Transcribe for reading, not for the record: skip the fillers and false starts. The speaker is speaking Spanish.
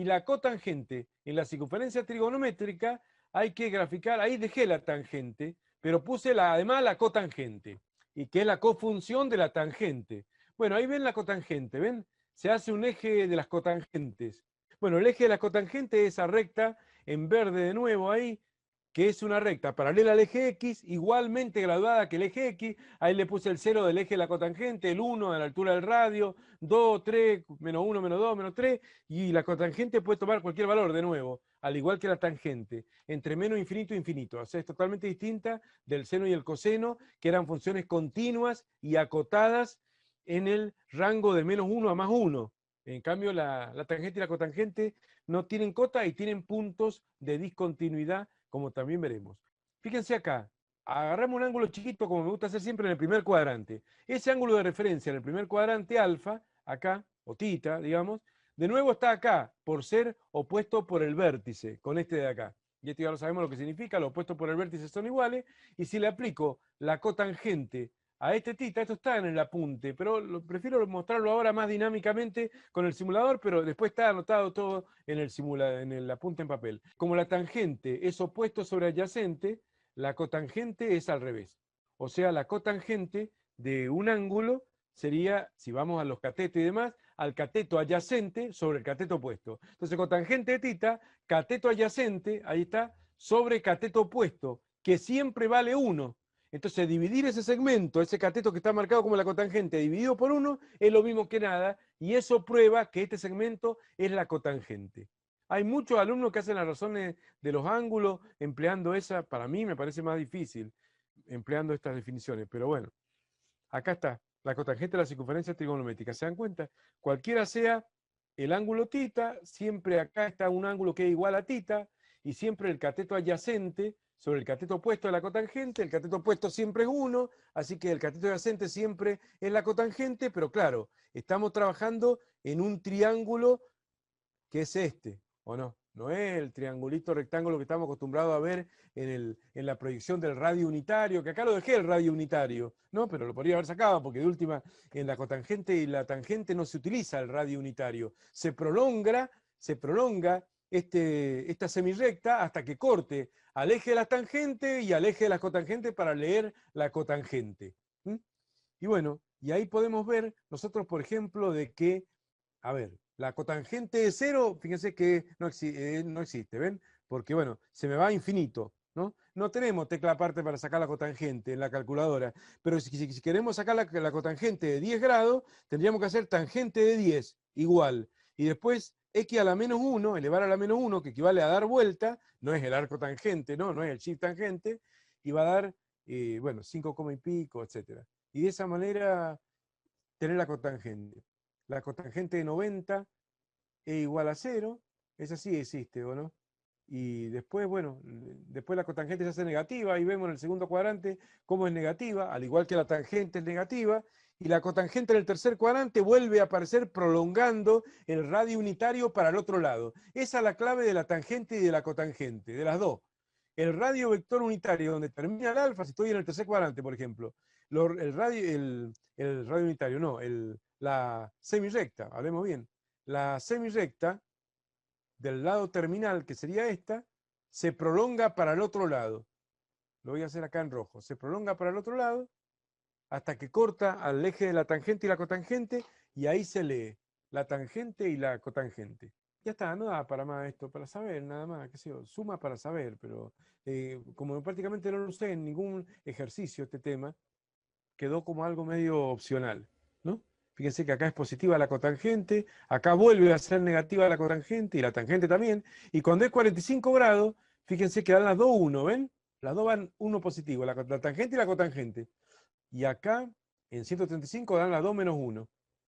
Y la cotangente en la circunferencia trigonométrica hay que graficar, ahí dejé la tangente, pero puse además la cotangente, y que es la cofunción de la tangente. Bueno, ahí ven la cotangente, ¿ven? Se hace un eje de las cotangentes. Bueno, el eje de la cotangente es esa recta en verde de nuevo ahí, que es una recta paralela al eje X, igualmente graduada que el eje X. Ahí le puse el 0 del eje de la cotangente, el 1 a la altura del radio, 2, 3, menos 1, menos 2, menos 3, y la cotangente puede tomar cualquier valor de nuevo, al igual que la tangente, entre menos infinito e infinito. O sea, es totalmente distinta del seno y el coseno, que eran funciones continuas y acotadas en el rango de menos 1 a más 1. En cambio, la tangente y la cotangente no tienen cota y tienen puntos de discontinuidad, como también veremos. Fíjense acá, agarramos un ángulo chiquito, como me gusta hacer siempre, en el primer cuadrante. Ese ángulo de referencia en el primer cuadrante, alfa, acá, o tita, digamos, de nuevo está acá, por ser opuesto por el vértice, con este de acá. Y esto ya lo sabemos lo que significa, los opuestos por el vértice son iguales, y si le aplico la cotangente a este tita, esto está en el apunte, pero prefiero mostrarlo ahora más dinámicamente con el simulador, pero después está anotado todo en el apunte en papel. Como la tangente es opuesto sobre adyacente, la cotangente es al revés. O sea, la cotangente de un ángulo sería, si vamos a los catetos y demás, al cateto adyacente sobre el cateto opuesto. Entonces, cotangente de tita, cateto adyacente, ahí está, sobre cateto opuesto, que siempre vale 1. Entonces, dividir ese segmento, ese cateto que está marcado como la cotangente, dividido por 1, es lo mismo que nada, y eso prueba que este segmento es la cotangente. Hay muchos alumnos que hacen las razones de los ángulos empleando esa, para mí me parece más difícil, empleando estas definiciones, pero bueno, acá está, la cotangente de la circunferencia trigonométrica. ¿Se dan cuenta? Cualquiera sea el ángulo tita, siempre acá está un ángulo que es igual a tita, y siempre el cateto adyacente sobre el cateto opuesto de la cotangente. El cateto opuesto siempre es 1, así que el cateto adyacente siempre es la cotangente, pero claro, estamos trabajando en un triángulo que es este, ¿o no? No es el triangulito rectángulo que estamos acostumbrados a ver en la proyección del radio unitario, que acá lo dejé el radio unitario, ¿no? Pero lo podría haber sacado, porque de última, en la cotangente y la tangente no se utiliza el radio unitario. Se prolonga esta semirrecta hasta que corte al eje de la tangente y al eje de la cotangente para leer la cotangente. ¿Mm? Y bueno, y ahí podemos ver nosotros, por ejemplo, de que, a ver, la cotangente de 0, fíjense que no existe, ¿ven? Porque, bueno, se me va a infinito, ¿no? No tenemos tecla aparte para sacar la cotangente en la calculadora, pero si queremos sacar la cotangente de 10 grados, tendríamos que hacer tangente de 10, igual. Y después, x a la menos 1, elevar a la menos 1, que equivale a dar vuelta, no es el arco tangente, no es el shift tangente, y va a dar, bueno, 5, y pico, etc. Y de esa manera tener la cotangente. La cotangente de 90 es igual a 0, esa sí existe, ¿o no? Y después, bueno, después la cotangente se hace negativa, y vemos en el segundo cuadrante cómo es negativa, al igual que la tangente es negativa, y la cotangente en el tercer cuadrante vuelve a aparecer prolongando el radio unitario para el otro lado. Esa es la clave de la tangente y de la cotangente, de las dos. El radio vector unitario, donde termina el alfa, si estoy en el tercer cuadrante, por ejemplo, el radio unitario, no, la semirrecta, hablemos bien, la semirrecta del lado terminal, que sería esta, se prolonga para el otro lado. Lo voy a hacer acá en rojo. Se prolonga para el otro lado hasta que corta al eje de la tangente y la cotangente, y ahí se lee la tangente y la cotangente. Ya está, no da para más esto, para saber nada más, qué sé yo, suma para saber, pero como prácticamente no lo usé en ningún ejercicio este tema, quedó como algo medio opcional, ¿no? Fíjense que acá es positiva la cotangente, acá vuelve a ser negativa la cotangente y la tangente también, y cuando es 45 grados, fíjense que dan las dos 1, ¿ven? Las dos van 1 positivo, la tangente y la cotangente. Y acá, en 135, dan las 2 menos 1.